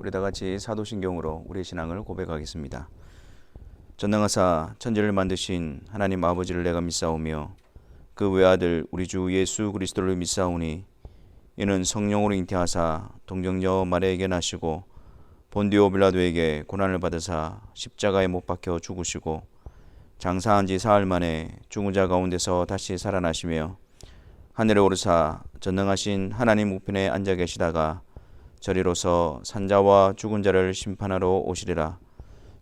우리 다 같이 사도신경으로 우리의 신앙을 고백하겠습니다. 전능하사 천지를 만드신 하나님 아버지를 내가 믿사오며 그 외아들 우리 주 예수 그리스도를 믿사오니 이는 성령으로 잉태하사 동정녀 마리아에게 나시고 본디오 빌라도에게 고난을 받으사 십자가에 못 박혀 죽으시고 장사한 지 사흘 만에 죽은 자 가운데서 다시 살아나시며 하늘에 오르사 전능하신 하나님 우편에 앉아 계시다가 저리로서 산자와 죽은 자를 심판하러 오시리라.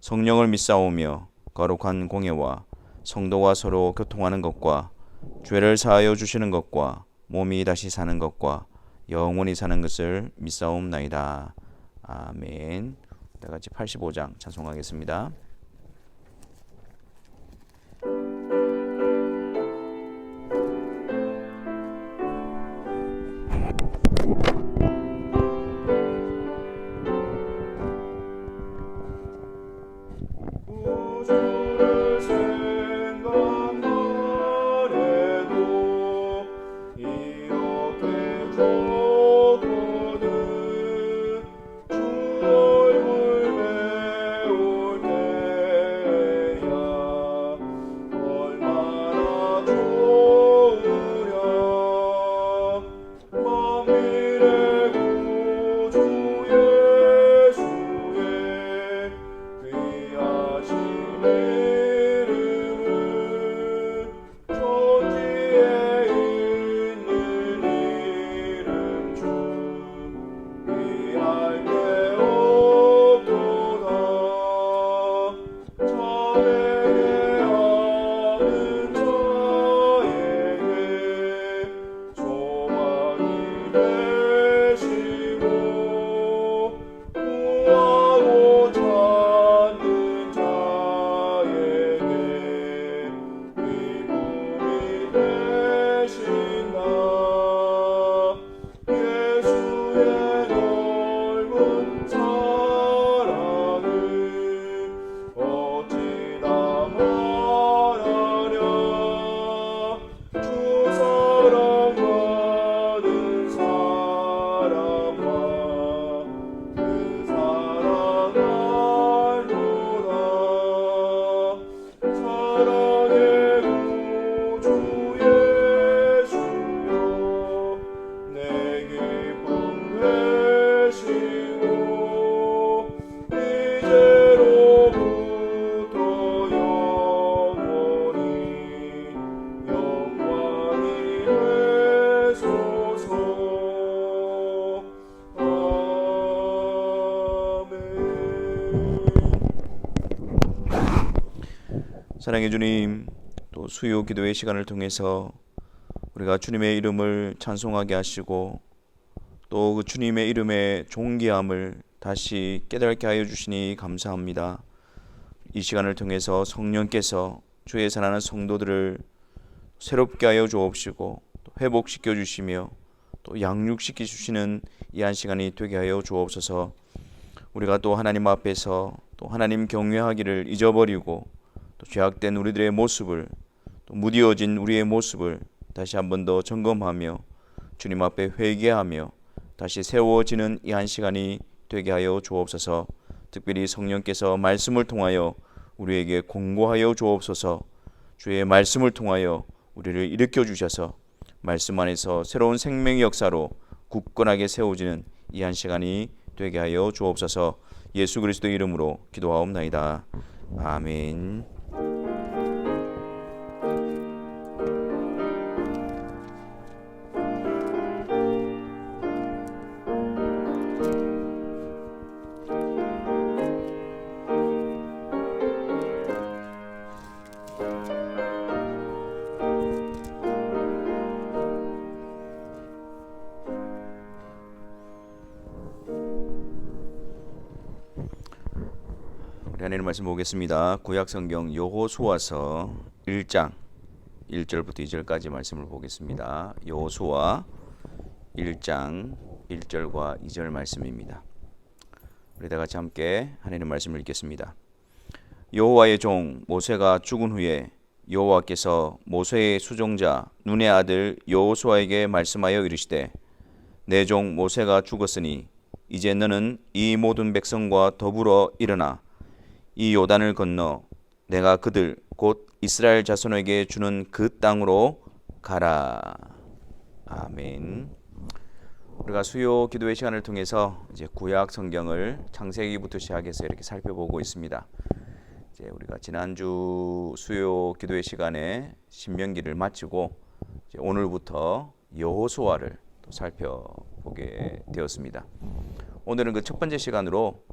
성령을 믿사오며 거룩한 공예와 성도와 서로 교통하는 것과 죄를 사하여 주시는 것과 몸이 다시 사는 것과 영원히 사는 것을 믿사옵나이다. 아멘. 다 같이 85장 찬송하겠습니다. 사랑해 주님, 또 수요 기도의 시간을 통해서 우리가 주님의 이름을 찬송하게 하시고 또 그 주님의 이름의 존귀함을 다시 깨닫게 하여 주시니 감사합니다. 이 시간을 통해서 성령께서 주의 사랑하는 성도들을 새롭게 하여 주옵시고 또 회복시켜 주시며 또 양육시켜 주시는 이 한 시간이 되게 하여 주옵소서. 우리가 또 하나님 앞에서 또 하나님 경외하기를 잊어버리고 또 죄악된 우리들의 모습을 또 무디어진 우리의 모습을 다시 한 번 더 점검하며 주님 앞에 회개하며 다시 세워지는 이 한 시간이 되게 하여 주옵소서. 특별히 성령께서 말씀을 통하여 우리에게 공고하여 주옵소서. 주의 말씀을 통하여 우리를 일으켜 주셔서 말씀 안에서 새로운 생명의 역사로 굳건하게 세워지는 이 한 시간이 되게 하여 주옵소서. 예수 그리스도의 이름으로 기도하옵나이다. 아멘. 하나님 말씀 보겠습니다. 구약성경 여호수아서 1장 1절부터 2절까지 말씀을 보겠습니다. 여호수아 1장 1절과 2절 말씀입니다. 우리 다 같이 함께 하나님 말씀을 읽겠습니다. 여호와의 종 모세가 죽은 후에 여호와께서 모세의 수종자 눈의 아들 여호수아에게 말씀하여 이르시되 내 종 모세가 죽었으니 이제 너는 이 모든 백성과 더불어 일어나 이 요단을 건너 내가 그들 곧 이스라엘 자손에게 주는 그 땅으로 가라. 아멘. 우리가 수요 기도의 시간을 통해서 이제 구약 성경을 창세기부터 시작해서 이렇게 살펴보고 있습니다. 이제 우리가 지난주 수요 기도의 시간에 신명기를 마치고 이제 오늘부터 여호수아를 또 살펴보게 되었습니다. 오늘은 그 첫 번째 시간으로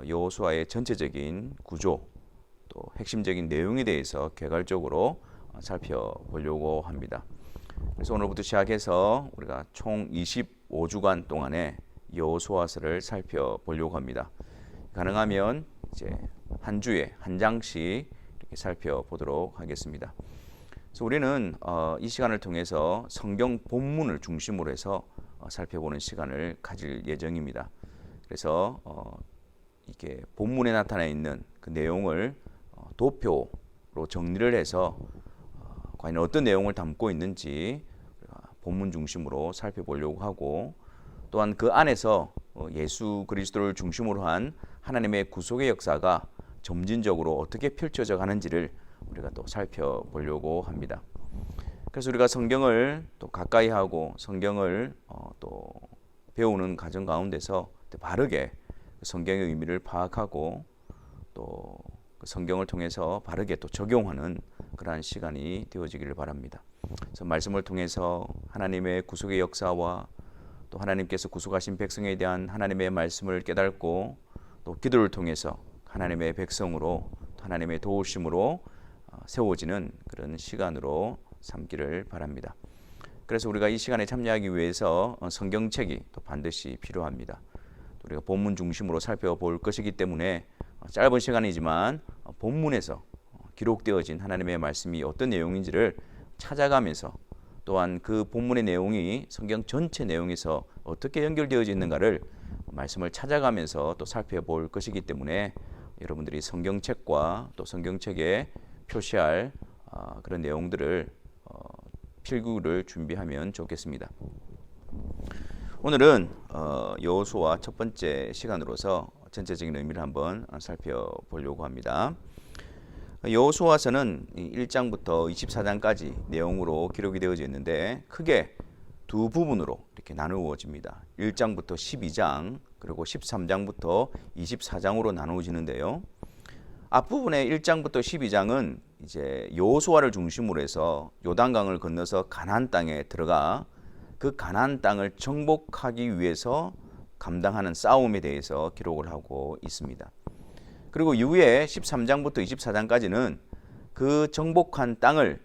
여호수아의 전체적인 구조 또 핵심적인 내용에 대해서 개괄적으로 살펴보려고 합니다. 그래서 오늘부터 시작해서 우리가 총 25주간 동안의 여호수아서를 살펴보려고 합니다. 가능하면 이제 한 주에 한 장씩 이렇게 살펴보도록 하겠습니다. 그래서 우리는 이 시간을 통해서 성경 본문을 중심으로 해서 살펴보는 시간을 가질 예정입니다. 그래서 이게 본문에 나타나 있는 그 내용을 도표로 정리를 해서 과연 어떤 내용을 담고 있는지 본문 중심으로 살펴보려고 하고, 또한 그 안에서 예수 그리스도를 중심으로 한 하나님의 구속의 역사가 점진적으로 어떻게 펼쳐져 가는지를 우리가 또 살펴보려고 합니다. 그래서 우리가 성경을 또 가까이 하고 성경을 또 배우는 과정 가운데서 바르게 성경의 의미를 파악하고 또 성경을 통해서 바르게 또 적용하는 그러한 시간이 되어지기를 바랍니다. 그래서 말씀을 통해서 하나님의 구속의 역사와 또 하나님께서 구속하신 백성에 대한 하나님의 말씀을 깨닫고 또 기도를 통해서 하나님의 백성으로 하나님의 도우심으로 세워지는 그런 시간으로 삼기를 바랍니다. 그래서 우리가 이 시간에 참여하기 위해서 성경책이 또 반드시 필요합니다. 우리가 본문 중심으로 살펴볼 것이기 때문에 짧은 시간이지만 본문에서 기록되어진 하나님의 말씀이 어떤 내용인지를 찾아가면서 또한 그 본문의 내용이 성경 전체 내용에서 어떻게 연결되어져 있는가를 말씀을 찾아가면서 또 살펴볼 것이기 때문에 여러분들이 성경책과 또 성경책에 표시할 그런 내용들을 필구를 준비하면 좋겠습니다. 오늘은 여호수아 첫 번째 시간으로서 전체적인 의미를 한번 살펴보려고 합니다. 여호수아서는 1장부터 24장까지 내용으로 기록이 되어져 있는데 크게 두 부분으로 이렇게 나누어집니다. 1장부터 12장 그리고 13장부터 24장으로 나누어지는데요. 앞부분의 1장부터 12장은 이제 여호수아를 중심으로 해서 요단강을 건너서 가나안 땅에 들어가 그 가나안 땅을 정복하기 위해서 감당하는 싸움에 대해서 기록을 하고 있습니다. 그리고 이후에 13장부터 24장까지는 그 정복한 땅을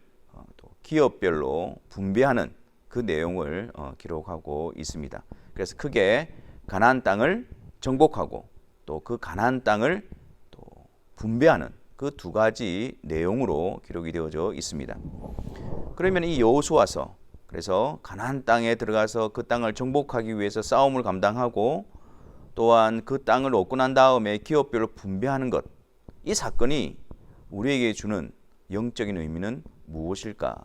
또 기업별로 분배하는 그 내용을 기록하고 있습니다. 그래서 크게 가나안 땅을 정복하고 또 그 가나안 땅을 또 분배하는 그 두 가지 내용으로 기록이 되어져 있습니다. 그러면 이 여호수아서, 그래서 가나안 땅에 들어가서 그 땅을 정복하기 위해서 싸움을 감당하고 또한 그 땅을 얻고 난 다음에 기업별로 분배하는 것, 이 사건이 우리에게 주는 영적인 의미는 무엇일까?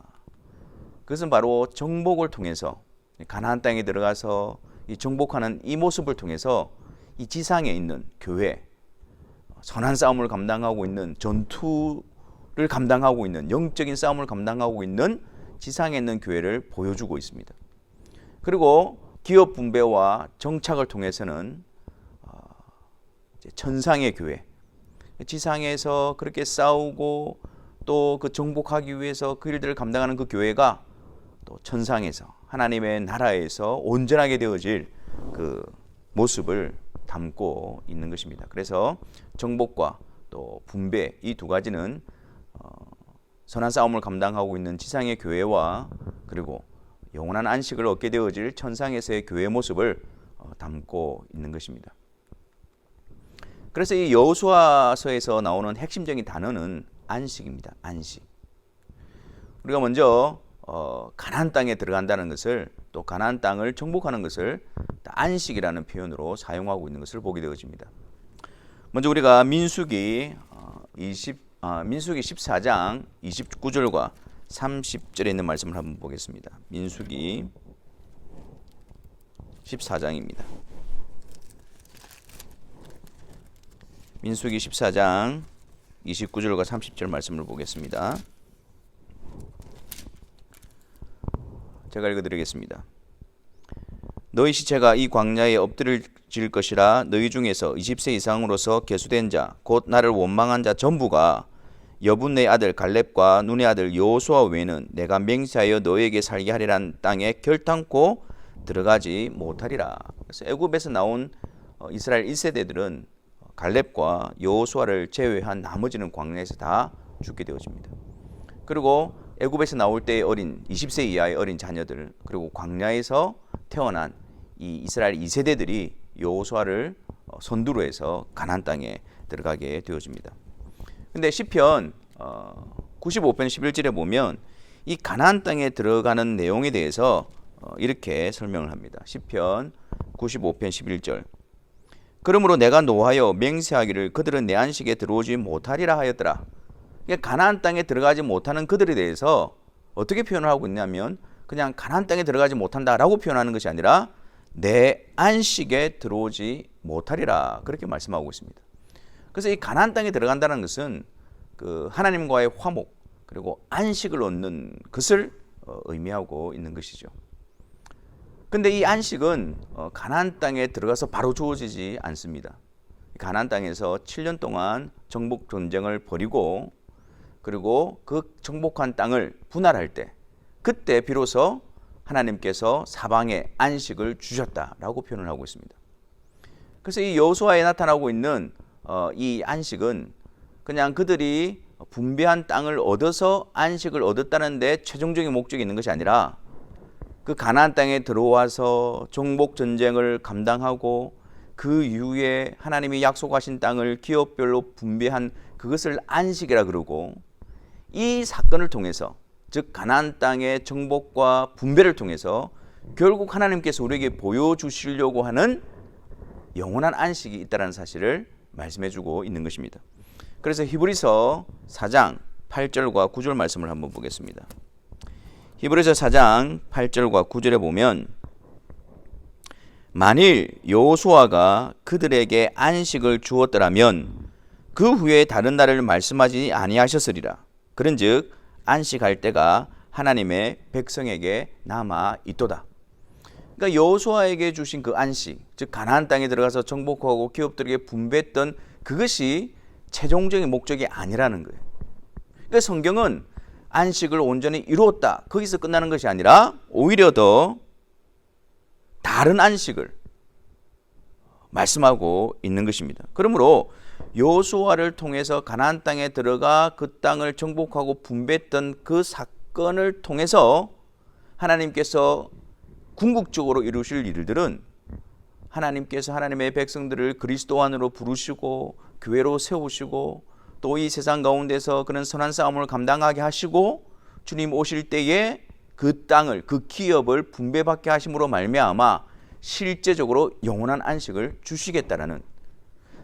그것은 바로 정복을 통해서 가나안 땅에 들어가서 이 정복하는 이 모습을 통해서 이 지상에 있는 교회, 선한 싸움을 감당하고 있는, 전투를 감당하고 있는, 영적인 싸움을 감당하고 있는 지상에 있는 교회를 보여주고 있습니다. 그리고 기업 분배와 정착을 통해서는 천상의 교회, 지상에서 그렇게 싸우고 또 그 정복하기 위해서 그 일들을 감당하는 그 교회가 또 천상에서 하나님의 나라에서 온전하게 되어질 그 모습을 담고 있는 것입니다. 그래서 정복과 또 분배, 이 두 가지는 선한 싸움을 감당하고 있는 지상의 교회와 그리고 영원한 안식을 얻게 되어질 천상에서의 교회의 모습을 담고 있는 것입니다. 그래서 이 여호수아서에서 나오는 핵심적인 단어는 안식입니다. 안식. 우리가 먼저 가나안 땅에 들어간다는 것을, 또 가나안 땅을 정복하는 것을 안식이라는 표현으로 사용하고 있는 것을 보게 되어집니다. 먼저 우리가 민수기 14장 29절과 30절에 있는 말씀을 한번 보겠습니다. 민수기 14장입니다. 민수기 14장 29절과 30절 말씀을 보겠습니다. 제가 읽어드리겠습니다. 너희 시체가 이 광야에 엎드려질 것이라. 너희 중에서 20세 이상으로서 계수된 자 곧 나를 원망한 자 전부가 여분의 아들 갈렙과 눈의 아들 여호수아 외에는 내가 맹세하여 너희에게 살게 하리란 땅에 결탄코 들어가지 못하리라. 그래서 애굽에서 나온 이스라엘 1세대들은 갈렙과 여호수아를 제외한 나머지는 광야에서 다 죽게 되어집니다. 그리고 애굽에서 나올 때의 어린 20세 이하의 어린 자녀들, 그리고 광야에서 태어난 이 이스라엘 2세대들이 여호수아를 선두로 해서 가나안 땅에 들어가게 되어집니다. 근데 시편 95편 11절에 보면 이 가나안 땅에 들어가는 내용에 대해서 이렇게 설명을 합니다. 시편 95편 11절. 그러므로 내가 노하여 맹세하기를 그들은 내 안식에 들어오지 못하리라 하였더라. 가나안 땅에 들어가지 못하는 그들에 대해서 어떻게 표현을 하고 있냐면 그냥 가나안 땅에 들어가지 못한다라고 표현하는 것이 아니라 내 안식에 들어오지 못하리라, 그렇게 말씀하고 있습니다. 그래서 이 가나안 땅에 들어간다는 것은 그 하나님과의 화목 그리고 안식을 얻는 것을 의미하고 있는 것이죠. 근데 이 안식은 가나안 땅에 들어가서 바로 주어지지 않습니다. 가나안 땅에서 7년 동안 정복 전쟁을 벌이고 그리고 그 정복한 땅을 분할할 때 그때 비로소 하나님께서 사방에 안식을 주셨다라고 표현을 하고 있습니다. 그래서 이 여호수아에 나타나고 있는 이 안식은 그냥 그들이 분배한 땅을 얻어서 안식을 얻었다는 데 최종적인 목적이 있는 것이 아니라 그 가나안 땅에 들어와서 정복 전쟁을 감당하고 그 이후에 하나님이 약속하신 땅을 기업별로 분배한 그것을 안식이라 그러고, 이 사건을 통해서 즉 가나안 땅의 정복과 분배를 통해서 결국 하나님께서 우리에게 보여주시려고 하는 영원한 안식이 있다는 사실을 말씀해주고 있는 것입니다. 그래서 히브리서 4장 8절과 9절 말씀을 한번 보겠습니다. 히브리서 4장 8절과 9절에 보면 만일 여호수아가 그들에게 안식을 주었더라면 그 후에 다른 날을 말씀하지 아니하셨으리라. 그런즉 안식할 때가 하나님의 백성에게 남아 있도다. 그러니까 여호수아에게 주신 그 안식, 즉 가나안 땅에 들어가서 정복하고 기업들에게 분배했던 그것이 최종적인 목적이 아니라는 거예요. 그러니까 성경은 안식을 온전히 이루었다, 거기서 끝나는 것이 아니라 오히려 더 다른 안식을 말씀하고 있는 것입니다. 그러므로 여호수아를 통해서 가나안 땅에 들어가 그 땅을 정복하고 분배했던 그 사건을 통해서 하나님께서 궁극적으로 이루실 일들은 하나님께서 하나님의 백성들을 그리스도 안으로 부르시고 교회로 세우시고 또 이 세상 가운데서 그런 선한 싸움을 감당하게 하시고 주님 오실 때에 그 땅을, 그 기업을 분배받게 하심으로 말미암아 실제적으로 영원한 안식을 주시겠다라는,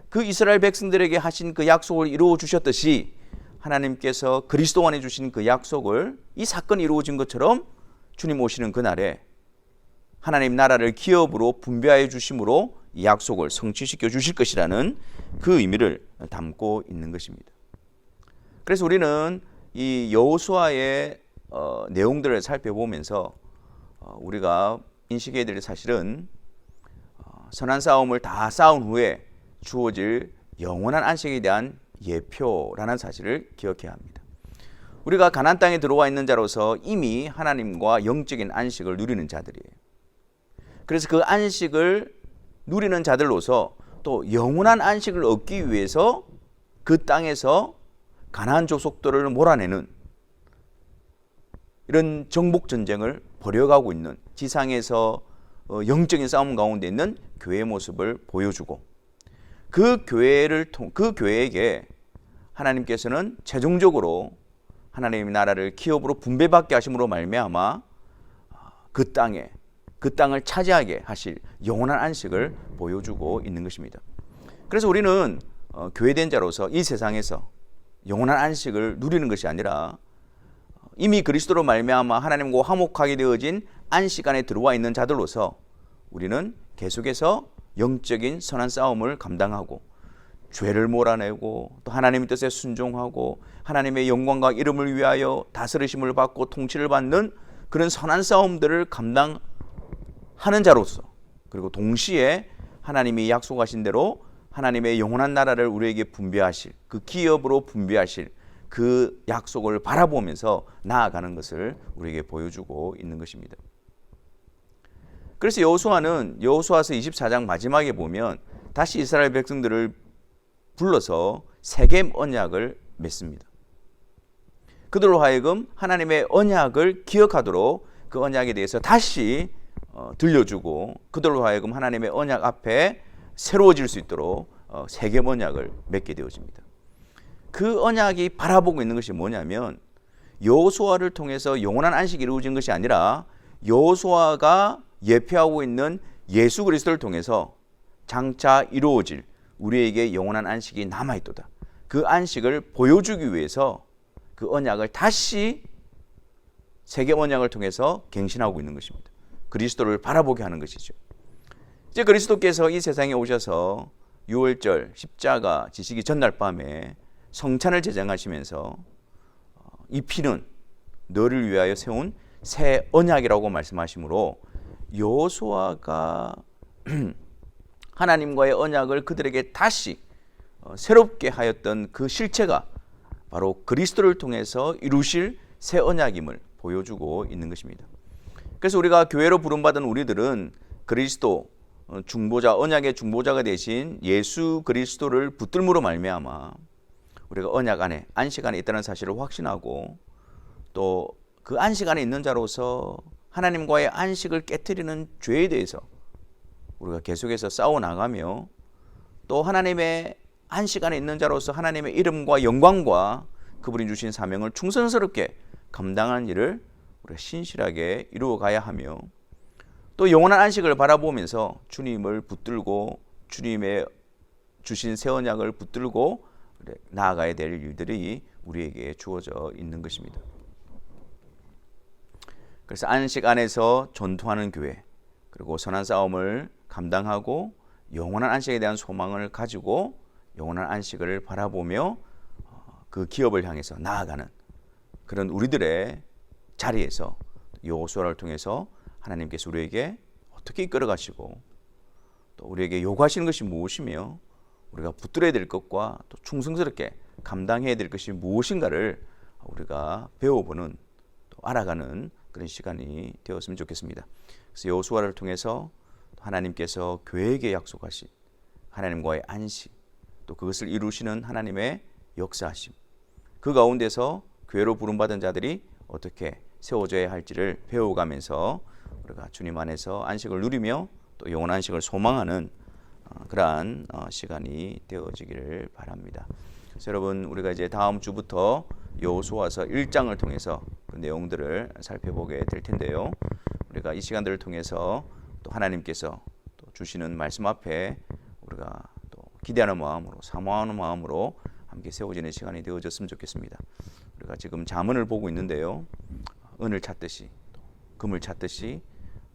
그 이스라엘 백성들에게 하신 그 약속을 이루어 주셨듯이 하나님께서 그리스도 안에 주신 그 약속을, 이 사건이 이루어진 것처럼 주님 오시는 그날에 하나님 나라를 기업으로 분배하여 주심으로 이 약속을 성취시켜 주실 것이라는 그 의미를 담고 있는 것입니다. 그래서 우리는 이 여호수아의 내용들을 살펴보면서 우리가 인식해야 될 사실은 선한 싸움을 다 싸운 후에 주어질 영원한 안식에 대한 예표라는 사실을 기억해야 합니다. 우리가 가나안 땅에 들어와 있는 자로서 이미 하나님과 영적인 안식을 누리는 자들이에요. 그래서 그 안식을 누리는 자들로서 또 영원한 안식을 얻기 위해서 그 땅에서 가나안 족속들을 몰아내는 이런 정복 전쟁을 벌여가고 있는, 지상에서 영적인 싸움 가운데 있는 교회의 모습을 보여주고, 그 교회에게 하나님께서는 최종적으로 하나님의 나라를 기업으로 분배받게 하심으로 말미암아 그 땅을 차지하게 하실 영원한 안식을 보여주고 있는 것입니다. 그래서 우리는 교회된 자로서 이 세상에서 영원한 안식을 누리는 것이 아니라 이미 그리스도로 말미암아 하나님과 화목하게 되어진 안식 안에 들어와 있는 자들로서 우리는 계속해서 영적인 선한 싸움을 감당하고 죄를 몰아내고 또 하나님의 뜻에 순종하고 하나님의 영광과 이름을 위하여 다스리심을 받고 통치를 받는 그런 선한 싸움들을 감당하는 자로서, 그리고 동시에 하나님이 약속하신 대로 하나님의 영원한 나라를 우리에게 분배하실, 그 기업으로 분배하실 그 약속을 바라보면서 나아가는 것을 우리에게 보여주고 있는 것입니다. 그래서 여호수아는 여호수아서 24장 마지막에 보면 다시 이스라엘 백성들을 불러서 세겜 언약을 맺습니다. 그들로 하여금 하나님의 언약을 기억하도록 그 언약에 대해서 다시 들려주고 그들로 하여금 하나님의 언약 앞에 새로워질 수 있도록 세겜 언약을 맺게 되어집니다. 그 언약이 바라보고 있는 것이 뭐냐면 여호수아를 통해서 영원한 안식이 이루어진 것이 아니라 여호수아가 예표하고 있는 예수 그리스도를 통해서 장차 이루어질 우리에게 영원한 안식이 남아있도다. 그 안식을 보여주기 위해서 그 언약을 다시 세겜 언약을 통해서 갱신하고 있는 것입니다. 그리스도를 바라보게 하는 것이죠. 이제 그리스도께서 이 세상에 오셔서 유월절 십자가 지시기 전날 밤에 성찬을 제정하시면서 이 피는 너를 위하여 세운 새 언약이라고 말씀하시므로 여호수아가 하나님과의 언약을 그들에게 다시 새롭게 하였던 그 실체가 바로 그리스도를 통해서 이루실 새 언약임을 보여주고 있는 것입니다. 그래서 우리가 교회로 부름받은 우리들은 그리스도 중보자, 언약의 중보자가 되신 예수 그리스도를 붙들므로 말미암아 우리가 언약 안에, 안식 안에 있다는 사실을 확신하고 또 그 안식 안에 있는 자로서 하나님과의 안식을 깨트리는 죄에 대해서 우리가 계속해서 싸워나가며 또 하나님의 안식 안에 있는 자로서 하나님의 이름과 영광과 그분이 주신 사명을 충성스럽게 감당하는 일을 우리가 신실하게 이루어가야 하며 또 영원한 안식을 바라보면서 주님을 붙들고 주님의 주신 새 언약을 붙들고 나아가야 될 일들이 우리에게 주어져 있는 것입니다. 그래서 안식 안에서 전투하는 교회, 그리고 선한 싸움을 감당하고 영원한 안식에 대한 소망을 가지고 영원한 안식을 바라보며 그 기업을 향해서 나아가는 그런 우리들의 자리에서 여호수아를 통해서 하나님께서 우리에게 어떻게 이끌어가시고 또 우리에게 요구하시는 것이 무엇이며 우리가 붙들어야 될 것과 또 충성스럽게 감당해야 될 것이 무엇인가를 우리가 배워보는 또 알아가는 그런 시간이 되었으면 좋겠습니다. 그래서 여호수아를 통해서 하나님께서 교회에게 약속하신 하나님과의 안식, 또 그것을 이루시는 하나님의 역사하심, 그 가운데서 교회로 부름받은 자들이 어떻게 세워져야 할지를 배워가면서 우리가 주님 안에서 안식을 누리며 또 영원한 안식을 소망하는 그러한 시간이 되어지기를 바랍니다. 그래서 여러분, 우리가 이제 다음 주부터 여호수아서 1장을 통해서 그 내용들을 살펴보게 될 텐데요. 우리가 이 시간들을 통해서 또 하나님께서 또 주시는 말씀 앞에 우리가 또 기대하는 마음으로, 사모하는 마음으로 함께 세워지는 시간이 되어졌으면 좋겠습니다. 우리가 지금 잠언을 보고 있는데요. 은을 찾듯이, 또 금을 찾듯이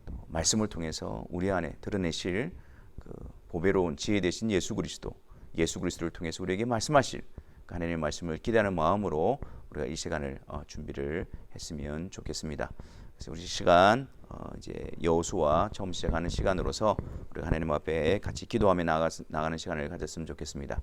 또 말씀을 통해서 우리 안에 드러내실 그 보배로운 지혜 되신 예수 그리스도를 통해서 우리에게 말씀하실 그 하나님의 말씀을 기대하는 마음으로 우리가 이 시간을 준비를 했으면 좋겠습니다. 그래서 우리 시간 이제 여호수아 처음 시작하는 시간으로서 우리가 하나님 앞에 같이 기도하며 나가는 시간을 가졌으면 좋겠습니다.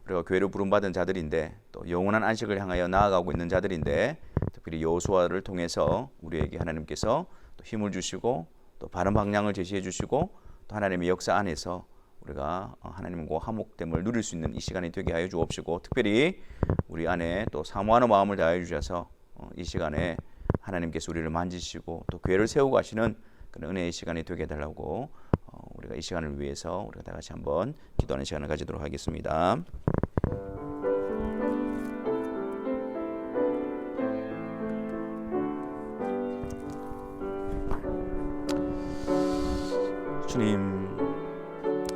우리가 교회로 부름받은 자들인데 또 영원한 안식을 향하여 나아가고 있는 자들인데 특별히 여호수아를 통해서 우리에게 하나님께서 또 힘을 주시고 또 바른 방향을 제시해 주시고 또 하나님의 역사 안에서 우리가 하나님과 화목됨을 누릴 수 있는 이 시간이 되게 하여 주옵시고 특별히 우리 안에 또 사모하는 마음을 다해 주셔서 이 시간에 하나님께서 우리를 만지시고 또 교회를 세우고 하시는 그런 은혜의 시간이 되게 해달라고 우리가 이 시간을 위해서 우리가 다 같이 한번 기도하는 시간을 가지도록 하겠습니다. 주님,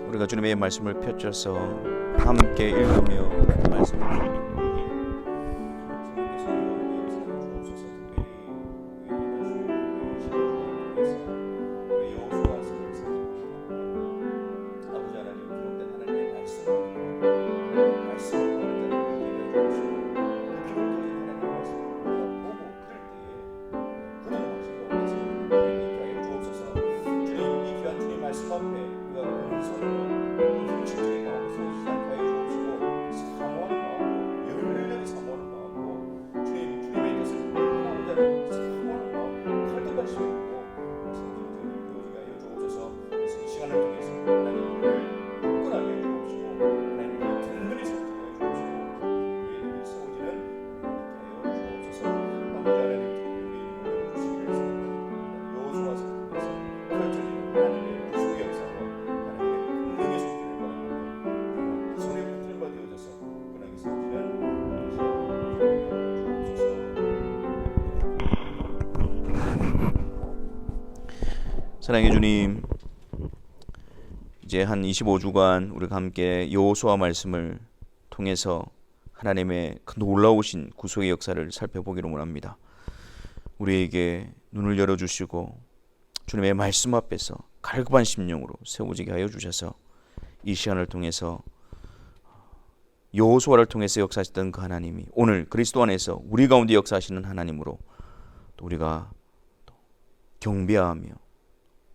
우리가 주님의 말씀을 펼쳐서 함께 읽으며 말씀을 사랑의 주님, 이제 한 25주간 우리가 함께 여호수아 말씀을 통해서 하나님의 그 놀라우신 구속의 역사를 살펴보기로 원합니다. 우리에게 눈을 열어주시고 주님의 말씀 앞에서 갈급한 심령으로 세워지게 하여 주셔서 이 시간을 통해서 여호수아를 통해서 역사하셨던 그 하나님이 오늘 그리스도 안에서 우리 가운데 역사하시는 하나님으로 또 우리가 경배하며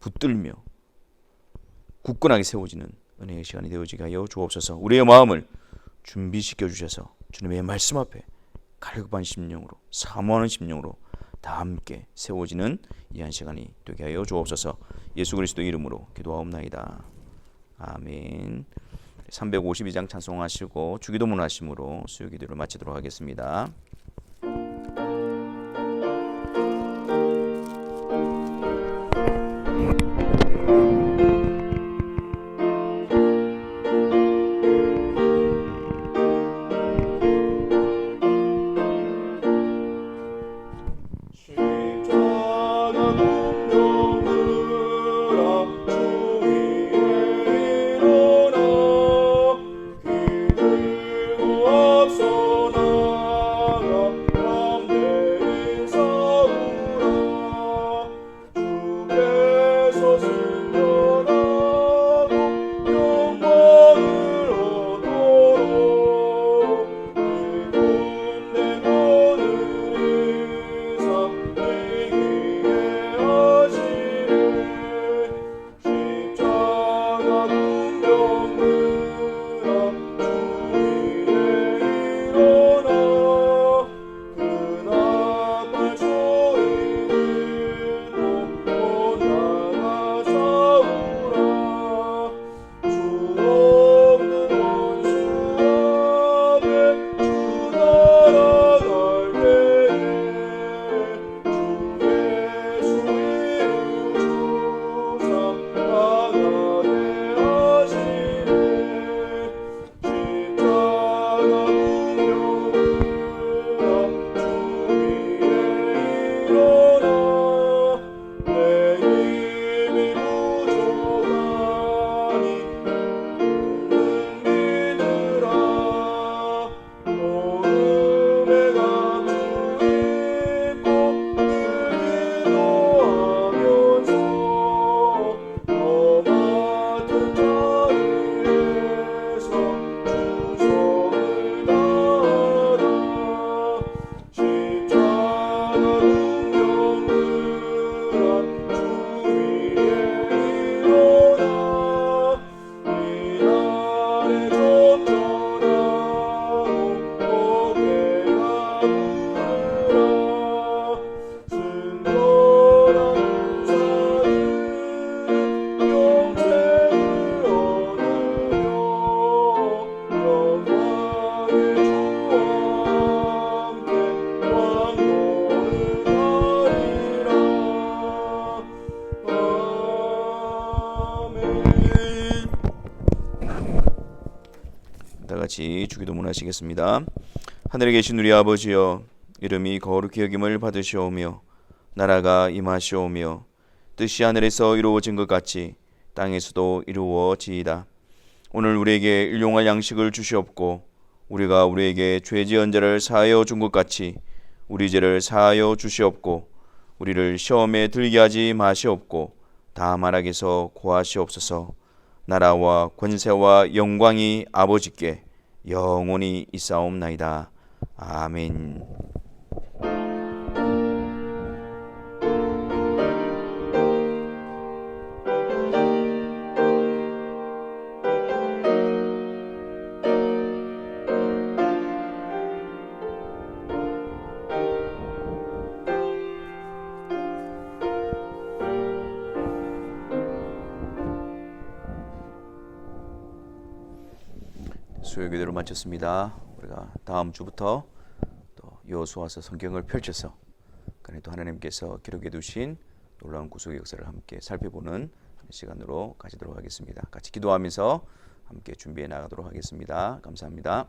붙들며 굳건하게 세워지는 은혜의 시간이 되어지게 하여 주옵소서. 우리의 마음을 준비시켜 주셔서 주님의 말씀 앞에 갈급한 심령으로 사모하는 심령으로 다 함께 세워지는 이 한 시간이 되게 하여 주옵소서. 예수 그리스도 이름으로 기도하옵나이다. 아멘. 352장 찬송하시고 주기도문 하심으로 수요기도를 마치도록 하겠습니다. 같이 주기도문 하시겠습니다. 하늘에 계신 우리 아버지여, 이름이 거룩히 여김을 받으시오며 나라가 임하시오며 뜻이 하늘에서 이루어진 것 같이 땅에서도 이루어지이다. 오늘 우리에게 일용할 양식을 주시옵고 우리가 우리에게 죄 지은 자를 사하여 준 것 같이 우리 죄를 사하여 주시옵고 우리를 시험에 들게 하지 마시옵고 다만 악에서 구하시옵소서. 나라와 권세와 영광이 아버지께 영원히 있사옵나이다. 아멘. 수요기도를 마쳤습니다. 우리가 다음 주부터 또 여호수아서 성경을 펼쳐서 또 하나님께서 기록해 두신 놀라운 구속의 역사를 함께 살펴보는 시간으로 가지도록 하겠습니다. 같이 기도하면서 함께 준비해 나가도록 하겠습니다. 감사합니다.